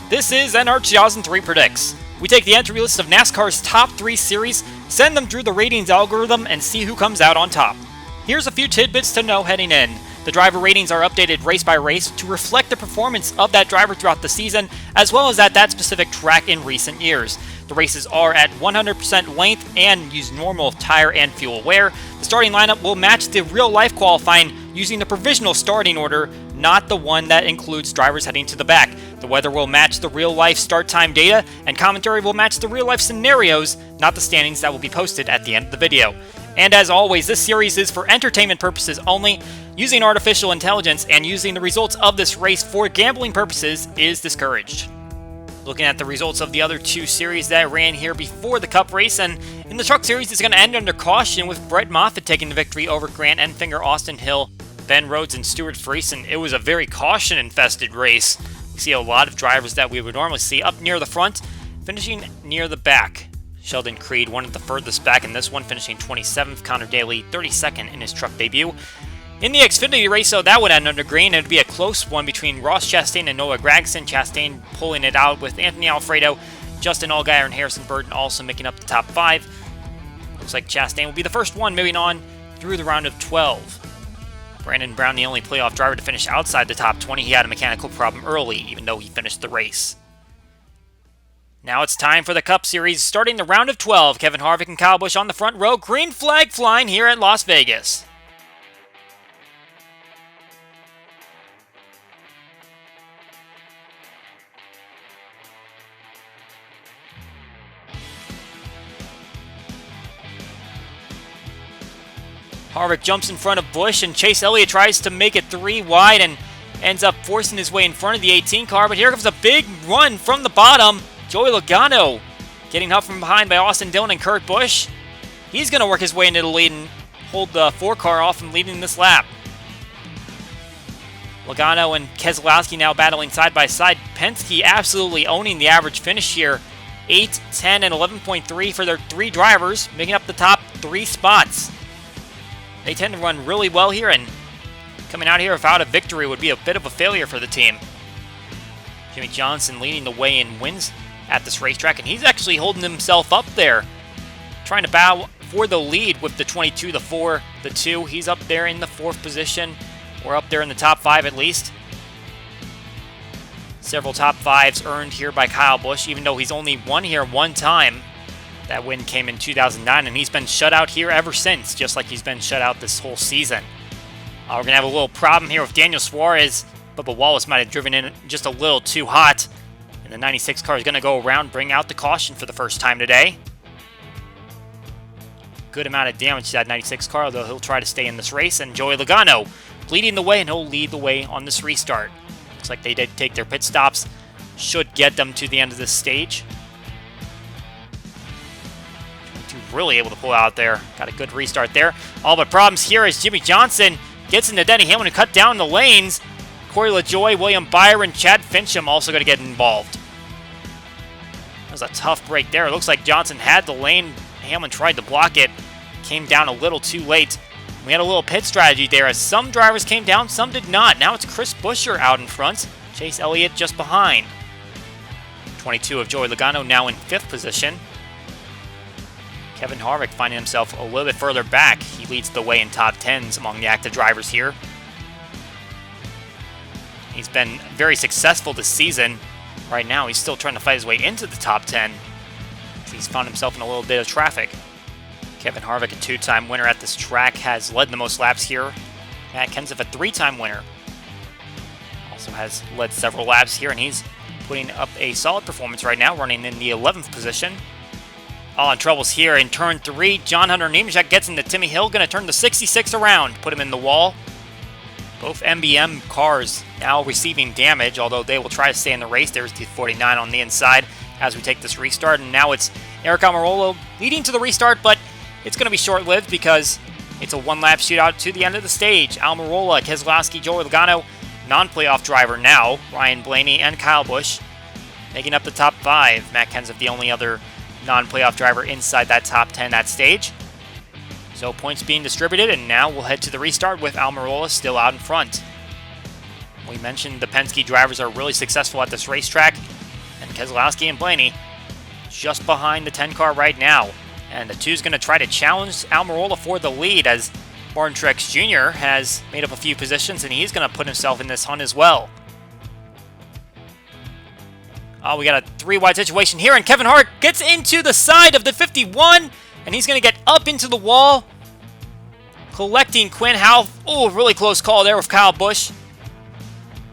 This is NR2003 Predicts. We take the entry list of NASCAR's top 3 series, send them through the ratings algorithm, and see who comes out on top. Here's a few tidbits to know heading in. The driver ratings are updated race by race to reflect the performance of that driver throughout the season, as well as at that specific track in recent years. The races are at 100% length and use normal tire and fuel wear. The starting lineup will match the real-life qualifying using the provisional starting order, not the one that includes drivers heading to the back. The weather will match the real-life start time data, and commentary will match the real-life scenarios, not the standings that will be posted at the end of the video. And as always, this series is for entertainment purposes only. Using artificial intelligence and using the results of this race for gambling purposes is discouraged. Looking at the results of the other 2 series that ran here before the Cup race, and in the Truck Series, it's going to end under caution with Brett Moffitt taking the victory over Grant Enfinger, Austin Hill, Ben Rhodes, and Stuart Friesen. It was a very caution-infested race. We see a lot of drivers that we would normally see up near the front, finishing near the back. Sheldon Creed, one of the furthest back in this one, finishing 27th. Connor Daly, 32nd in his truck debut. In the Xfinity race, so that would end under green. It would be a close one between Ross Chastain and Noah Gragson. Chastain pulling it out with Anthony Alfredo, Justin Allgaier, and Harrison Burton also making up the top 5. Looks like Chastain will be the first one moving on through the round of 12. Brandon Brown, the only playoff driver to finish outside the top 20. He had a mechanical problem early, even though he finished the race. Now it's time for the Cup Series, starting the round of 12. Kevin Harvick and Kyle Busch on the front row. Green flag flying here at Las Vegas. Harvick jumps in front of Busch, and Chase Elliott tries to make it 3 wide and ends up forcing his way in front of the 18 car. But here comes a big run from the bottom. Joey Logano getting help from behind by Austin Dillon and Kurt Busch. He's going to work his way into the lead and hold the 4 car off and leading this lap. Logano and Keselowski now battling side by side. Penske absolutely owning the average finish here. 8, 10, and 11.3 for their 3 drivers, making up the top 3 spots. They tend to run really well here, and coming out here without a victory would be a bit of a failure for the team. Jimmy Johnson leading the way in wins at this racetrack, and he's actually holding himself up there, trying to battle for the lead with the 22, the 4, the 2. He's up there in the 4th position, or up there in the top 5 at least. Several top 5s earned here by Kyle Busch, even though he's only won here 1 time. That win came in 2009, and he's been shut out here ever since, just like he's been shut out this whole season. We're going to have a little problem here with Daniel Suarez. Bubba Wallace might have driven in just a little too hot, and the 96 car is going to go around, bring out the caution for the first time today. Good amount of damage to that 96 car, though he'll try to stay in this race, and Joey Logano leading the way, and he'll lead the way on this restart. Looks like they did take their pit stops, should get them to the end of this stage. Really able to pull out there. Got a good restart there. All but problems here as Jimmy Johnson gets into Denny Hamlin to cut down the lanes. Corey LaJoie, William Byron, Chad Fincham also going to get involved. That was a tough break there. It looks like Johnson had the lane. Hamlin tried to block it. Came down a little too late. We had a little pit strategy there as some drivers came down, some did not. Now it's Chris Buescher out in front. Chase Elliott just behind. 22 of Joey Logano now in 5th position. Kevin Harvick finding himself a little bit further back. He leads the way in top 10s among the active drivers here. He's been very successful this season. Right now, he's still trying to fight his way into the top 10. He's found himself in a little bit of traffic. Kevin Harvick, a 2-time winner at this track, has led the most laps here. Matt Kenseth, a 3-time winner, also has led several laps here, and he's putting up a solid performance right now, running in the 11th position. All in troubles here in turn 3. John Hunter Nemechek gets into Timmy Hill, going to turn the 66 around, put him in the wall. Both MBM cars now receiving damage, although they will try to stay in the race. There's the 49 on the inside as we take this restart, and now it's Eric Almirola leading to the restart, but it's going to be short-lived because it's a 1-lap shootout to the end of the stage. Almirola, Keselowski, Joey Logano, non-playoff driver now, Ryan Blaney and Kyle Busch, making up the top 5. Matt Kenseth, the only other non-playoff driver inside that top 10 at stage. So points being distributed, and now we'll head to the restart with Almirola still out in front. We mentioned the Penske drivers are really successful at this racetrack. And Keselowski and Blaney just behind the 10 car right now. And the 2's going to try to challenge Almirola for the lead as Martin Truex Jr. has made up a few positions and he's going to put himself in this hunt as well. Oh, we got a 3-wide situation here, and Kevin Harvick gets into the side of the 51, and he's going to get up into the wall, collecting Quinn Houff. Oh, really close call there with Kyle Busch.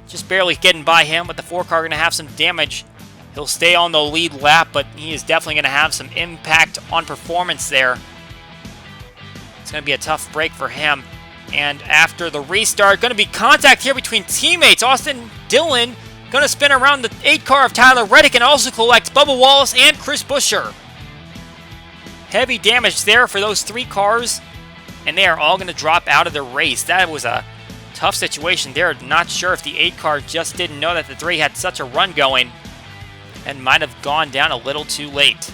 Just barely getting by him, but the 4 car going to have some damage. He'll stay on the lead lap, but he is definitely going to have some impact on performance there. It's going to be a tough break for him. And after the restart, going to be contact here between teammates. Austin Dillon going to spin around the 8 car of Tyler Reddick and also collect Bubba Wallace and Chris Buescher. Heavy damage there for those 3 cars, and they are all going to drop out of the race. That was a tough situation there. Not sure if the 8 car just didn't know that the 3 had such a run going and might have gone down a little too late.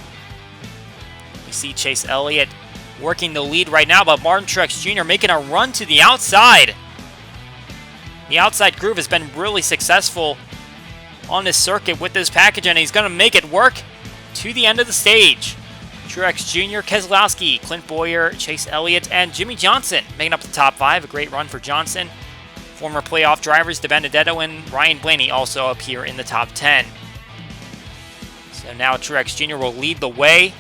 We see Chase Elliott working the lead right now, but Martin Truex Jr. making a run to the outside. The outside groove has been really successful on this circuit with this package, and he's going to make it work to the end of the stage. Truex Jr., Keselowski, Clint Bowyer, Chase Elliott, and Jimmy Johnson making up the top 5. A great run for Johnson. Former playoff drivers DiBenedetto and Ryan Blaney also up here in the top 10. So now Truex Jr. will lead the way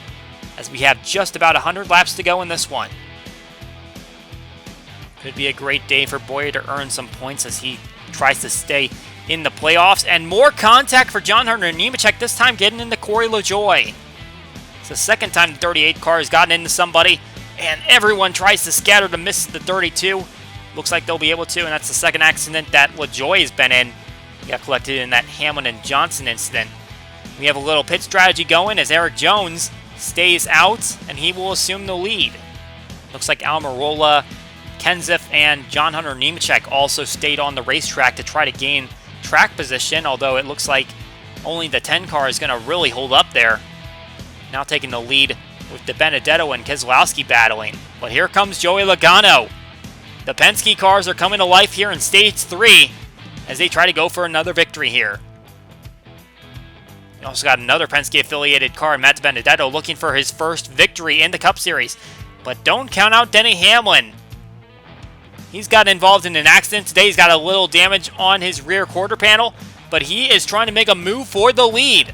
as we have just about 100 laps to go in this one. Could be a great day for Bowyer to earn some points as he tries to stay in the playoffs. And more contact for John Hunter Nemechek, this time getting into Corey LaJoie. It's the second time the 38 car has gotten into somebody, and everyone tries to scatter to miss the 32. Looks like they'll be able to, and that's the second accident that LaJoie has been in. He got collected in that Hamlin and Johnson incident. We have a little pit strategy going as Eric Jones stays out, and he will assume the lead. Looks like Almirola, Kenseth, and John Hunter Nemechek also stayed on the racetrack to try to gain track position, although it looks like only the 10 car is going to really hold up there. Now taking the lead with DiBenedetto and Keselowski battling. But here comes Joey Logano. The Penske cars are coming to life here in Stage 3 as they try to go for another victory here. We also got another Penske-affiliated car, Matt DiBenedetto, looking for his first victory in the Cup Series. But don't count out Denny Hamlin. He's gotten involved in an accident today. He's got a little damage on his rear quarter panel, but he is trying to make a move for the lead.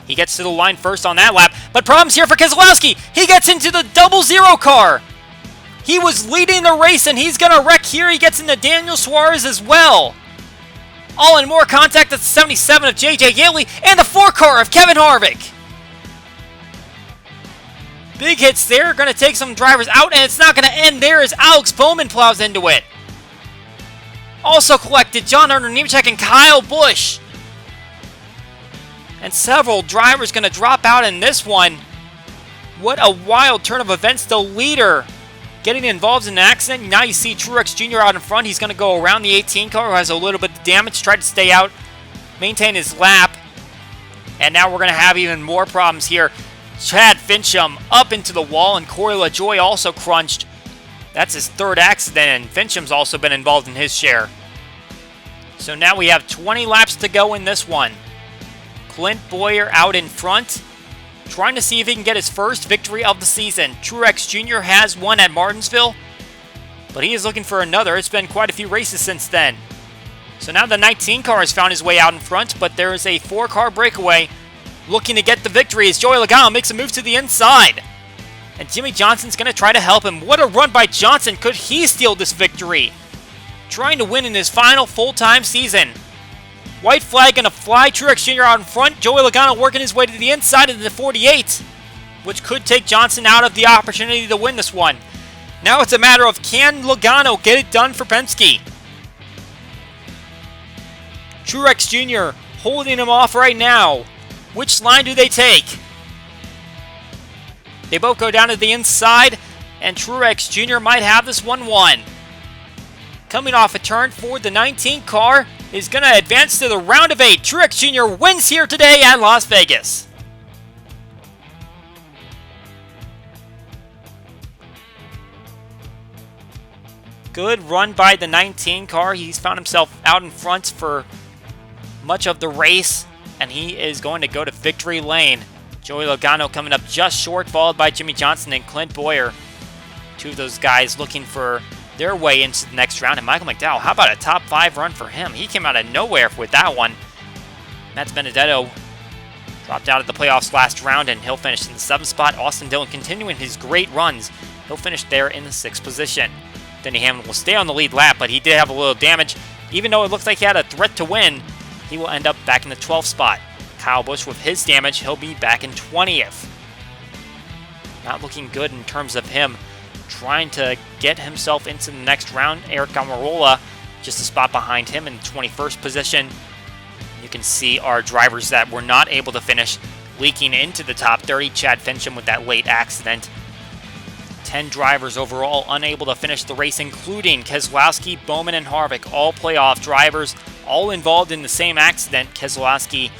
He gets to the line first on that lap, but problems here for Keselowski. He gets into the 00 car. He was leading the race, and he's going to wreck here. He gets into Daniel Suarez as well. All in more contact. That's the 77 of J.J. Yeley and the 4 car of Kevin Harvick. Big hits there, going to take some drivers out, and it's not going to end there as Alex Bowman plows into it. Also collected John Hunter Nemechek and Kyle Busch. And several drivers going to drop out in this one. What a wild turn of events. The leader getting involved in an accident. Now you see Truex Jr. out in front. He's going to go around the 18 car who has a little bit of damage, try to stay out, maintain his lap. And now we're going to have even more problems here. Chad Fincham up into the wall, and Corey LaJoie also crunched. That's his 3rd accident, and Fincham's also been involved in his share. So now we have 20 laps to go in this one. Clint Bowyer out in front, trying to see if he can get his first victory of the season. Truex Jr. has one at Martinsville, but he is looking for another. It's been quite a few races since then. So now the 19 car has found his way out in front, but there is a 4 car breakaway looking to get the victory as Joey Logano makes a move to the inside. And Jimmy Johnson's going to try to help him. What a run by Johnson. Could he steal this victory? Trying to win in his final full-time season. White flag going to fly. Truex Jr. out in front. Joey Logano working his way to the inside of the 48, which could take Johnson out of the opportunity to win this one. Now it's a matter of, can Logano get it done for Penske? Truex Jr. holding him off right now. Which line do they take? They both go down to the inside, and Truex Jr. might have this one won. Coming off a turn for the 19 car is going to advance to the round of 8. Truex Jr. wins here today at Las Vegas. Good run by the 19 car. He's found himself out in front for much of the race. and he is going to go to victory lane. Joey Logano coming up just short, followed by Jimmy Johnson and Clint Boyer. Two of those guys looking for their way into the next round. And Michael McDowell, how about a top 5 run for him? He came out of nowhere with that one. Matt Benedetto dropped out of the playoffs last round, and he'll finish in the 7th spot. Austin Dillon continuing his great runs. He'll finish there in the 6th position. Denny Hamlin will stay on the lead lap, but he did have a little damage. Even though it looks like he had a threat to win, he will end up back in the 12th spot. Kyle Busch, with his damage, he'll be back in 20th. Not looking good in terms of him trying to get himself into the next round. Eric Almirola just a spot behind him in the 21st position. You can see our drivers that were not able to finish leaking into the top 30. Chad Fincham with that late accident. 10 drivers overall unable to finish the race, including Keselowski, Bowman, and Harvick, all playoff drivers, all involved in the same accident. Keselowski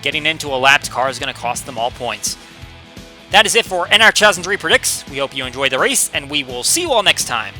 getting into a lapped car is going to cost them all points. That is it for NR2003 Predicts. We hope you enjoyed the race, and we will see you all next time.